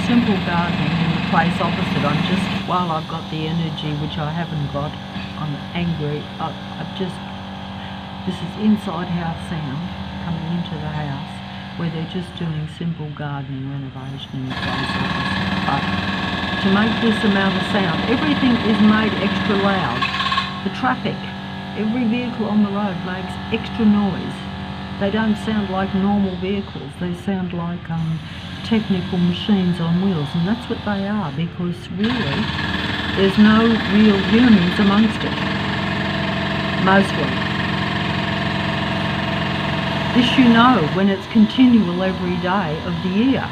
simple gardening in the place opposite. While I've got the energy, which I haven't got, I'm angry. This is inside house sound coming into the house, where they're just doing simple gardening renovation in the place opposite. But to make this amount of sound, everything is made extra loud. The traffic, every vehicle on the road makes extra noise. They don't sound like normal vehicles, they sound like technical machines on wheels, and that's what they are, because really there's no real humans amongst it, mostly. This you know when it's continual every day of the year.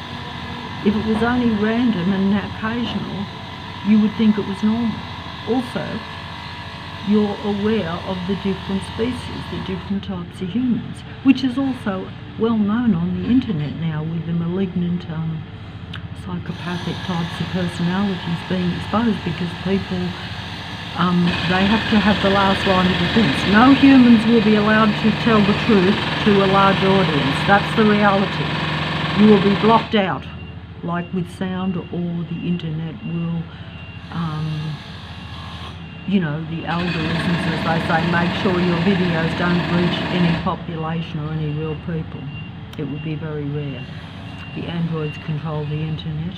If it was only random and occasional, you would think it was normal. Also, you're aware of the different species, the different types of humans, which is also well known on the internet now, with the malignant psychopathic types of personalities being exposed, because people, they have to have the last line of defence. No humans will be allowed to tell the truth to a large audience. That's the reality. You will be blocked out, like with sound, or the internet will you know, the algorithms, as they say, make sure your videos don't reach any population or any real people. It would be very rare. The androids control the internet.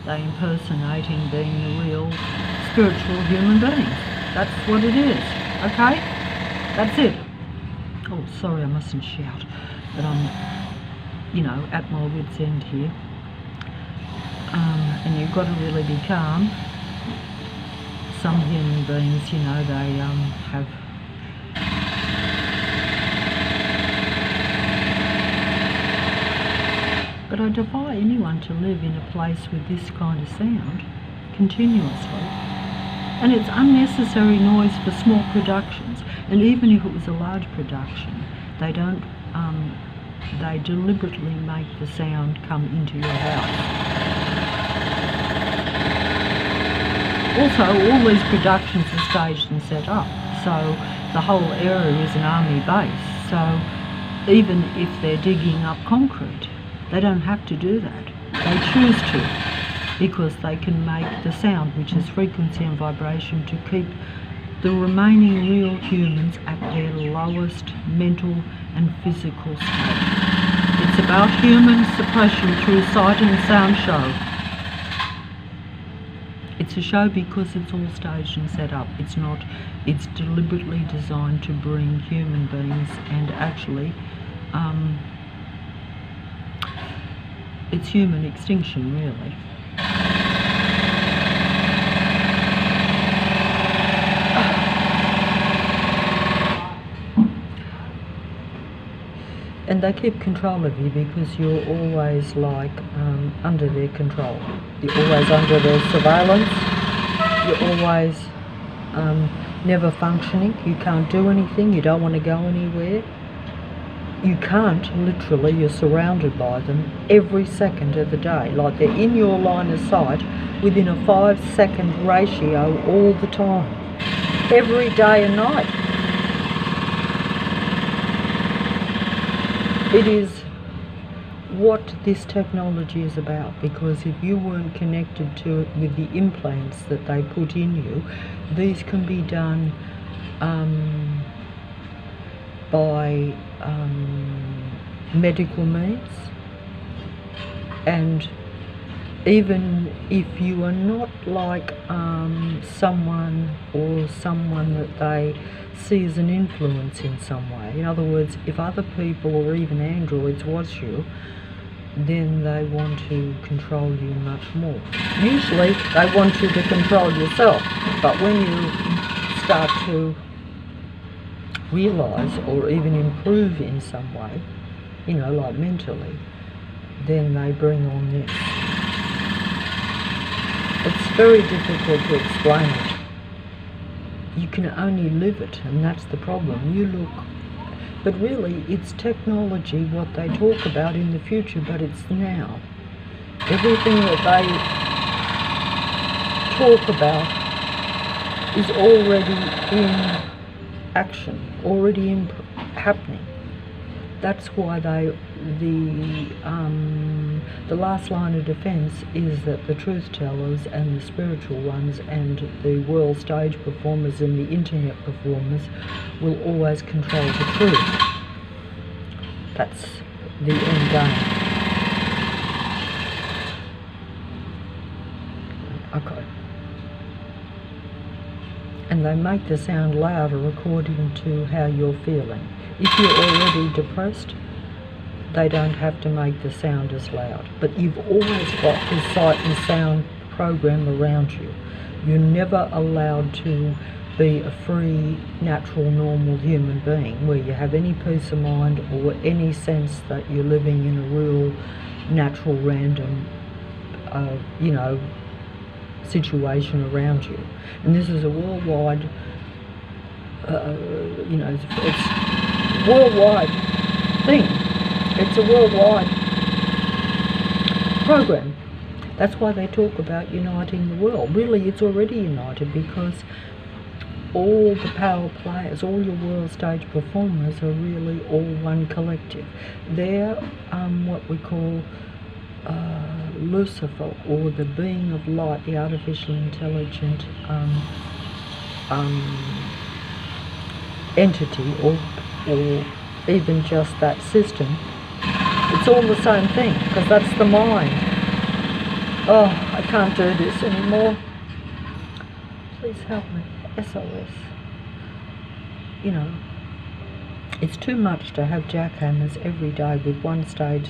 They impersonating being the real spiritual human beings. That's what it is, okay? That's it. Oh, sorry, I mustn't shout, but I'm, you know, at my wit's end here. And you've got to really be calm. Some human beings, you know, they have but I defy anyone to live in a place with this kind of sound continuously. And it's unnecessary noise for small productions, and even if it was a large production, they don't they deliberately make the sound come into your house. Also, all these productions are staged and set up, so the whole area is an army base. So even if they're digging up concrete, they don't have to do that. They choose to, because they can make the sound, which is frequency and vibration, to keep the remaining real humans at their lowest mental and physical state. It's about human suppression through sight and sound show. It's a show because it's all staged and set up. It's not, it's deliberately designed to bring human beings, and actually it's human extinction, really. And they keep control of you because you're always like under their control. You're always under their surveillance. You're always never functioning. You can't do anything. You don't want to go anywhere. You can't, literally. You're surrounded by them every second of the day. Like they're in your line of sight within a 5-second ratio all the time. Every day and night. It is what this technology is about, because if you weren't connected to it with the implants that they put in you, these can be done by medical means, and even if you are not like someone that they see as an influence in some way. In other words, if other people or even androids watch you, then they want to control you much more. Usually they want you to control yourself, but when you start to realise or even improve in some way, you know, like mentally, then they bring on this. It's very difficult to explain it. You can only live it, and that's the problem. You look, but really it's technology, what they talk about in the future, but it's now. Everything that they talk about is already in action, already happening. That's why The last line of defence is that the truth tellers and the spiritual ones and the world stage performers and the internet performers will always control the truth. That's the end game. Okay. And they make the sound louder according to how you're feeling. If you're already depressed, they don't have to make the sound as loud. But you've always got this sight and sound program around you. You're never allowed to be a free, natural, normal human being where you have any peace of mind or any sense that you're living in a real, natural, random, situation around you. And this is a worldwide, it's worldwide thing. It's a worldwide program. That's why they talk about uniting the world. Really, it's already united because all the power players, all your world stage performers are really all one collective. They're what we call Lucifer, or the being of light, the artificial intelligent entity, or even just that system. It's all the same thing, because that's the mind. Oh, I can't do this anymore. Please help me. SOS. It's too much to have jackhammers every day with one stage,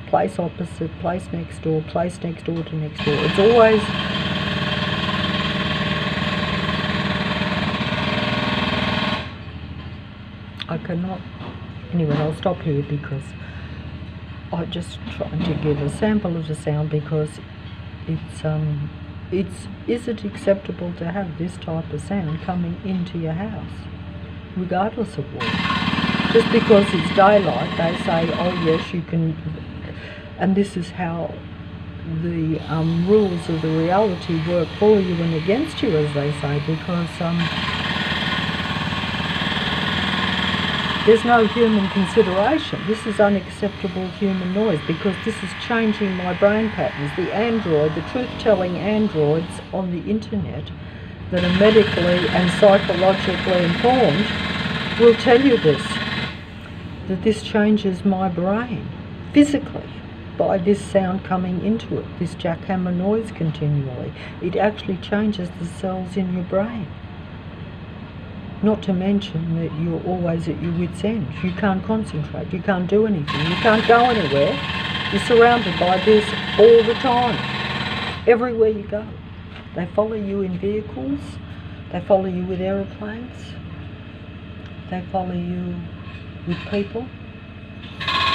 place opposite, place next door to next door. It's always I cannot. Anyway, I'll stop here because I'm just trying to give a sample of the sound, because is it acceptable to have this type of sound coming into your house, regardless of what? Just because it's daylight, they say, oh yes, you can, and this is how the rules of the reality work for you and against you, as they say, because there's no human consideration. This is unacceptable human noise, because this is changing my brain patterns. The truth-telling androids on the internet that are medically and psychologically informed will tell you this, that this changes my brain physically by this sound coming into it, this jackhammer noise continually. It actually changes the cells in your brain. Not to mention that you're always at your wit's end. You can't concentrate, you can't do anything, you can't go anywhere. You're surrounded by this all the time, everywhere you go. They follow you in vehicles, they follow you with aeroplanes, they follow you with people.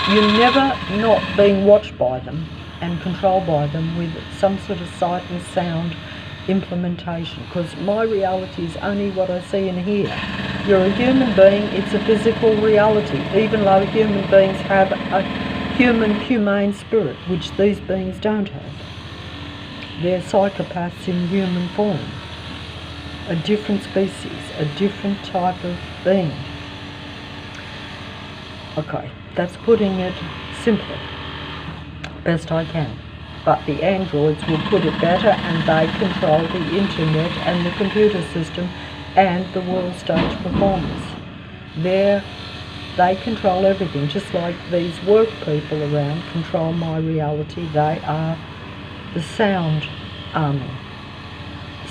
You're never not being watched by them and controlled by them with some sort of sight and sound implementation, because my reality is only what I see and hear. You're a human being, it's a physical reality, even though human beings have a humane spirit, which these beings don't have. They're psychopaths in human form, a different species, a different type of being. Okay, that's putting it simply, best I can. But the androids will put it better, and they control the internet and the computer system and the world stage performers. They control everything, just like these work people around control my reality. They are the sound army.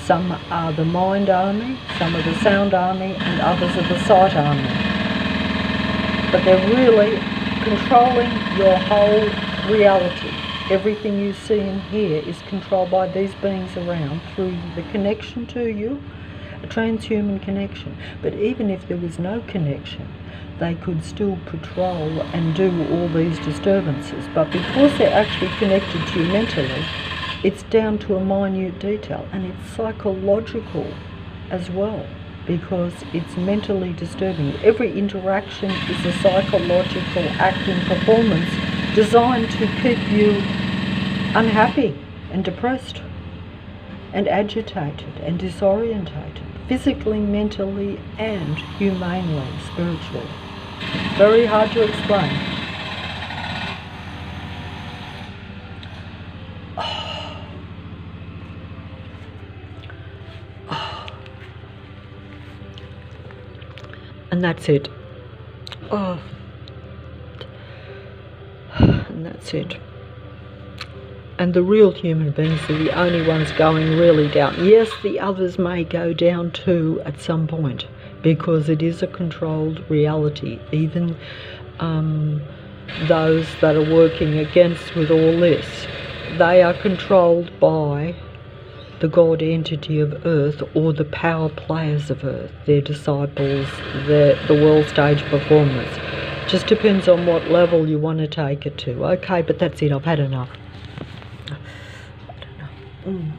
Some are the mind army, some are the sound army, and others are the sight army. But they're really controlling your whole reality. Everything you see and hear is controlled by these beings around through the connection to you, a transhuman connection. But even if there was no connection, they could still patrol and do all these disturbances. But because they're actually connected to you mentally, it's down to a minute detail, and it's psychological as well, because it's mentally disturbing. Every interaction is a psychological acting performance designed to keep you unhappy and depressed and agitated and disorientated, physically, mentally, and humanely, spiritually. Very hard to explain. And that's it. Oh. And that's it. And the real human beings are the only ones going really down. Yes, the others may go down too at some point, because it is a controlled reality. Even those that are working against with all this, they are controlled by the God entity of Earth, or the power players of Earth, their disciples, the world stage performers. Just depends on what level you want to take it to. Okay, but that's it. I've had enough. I don't know.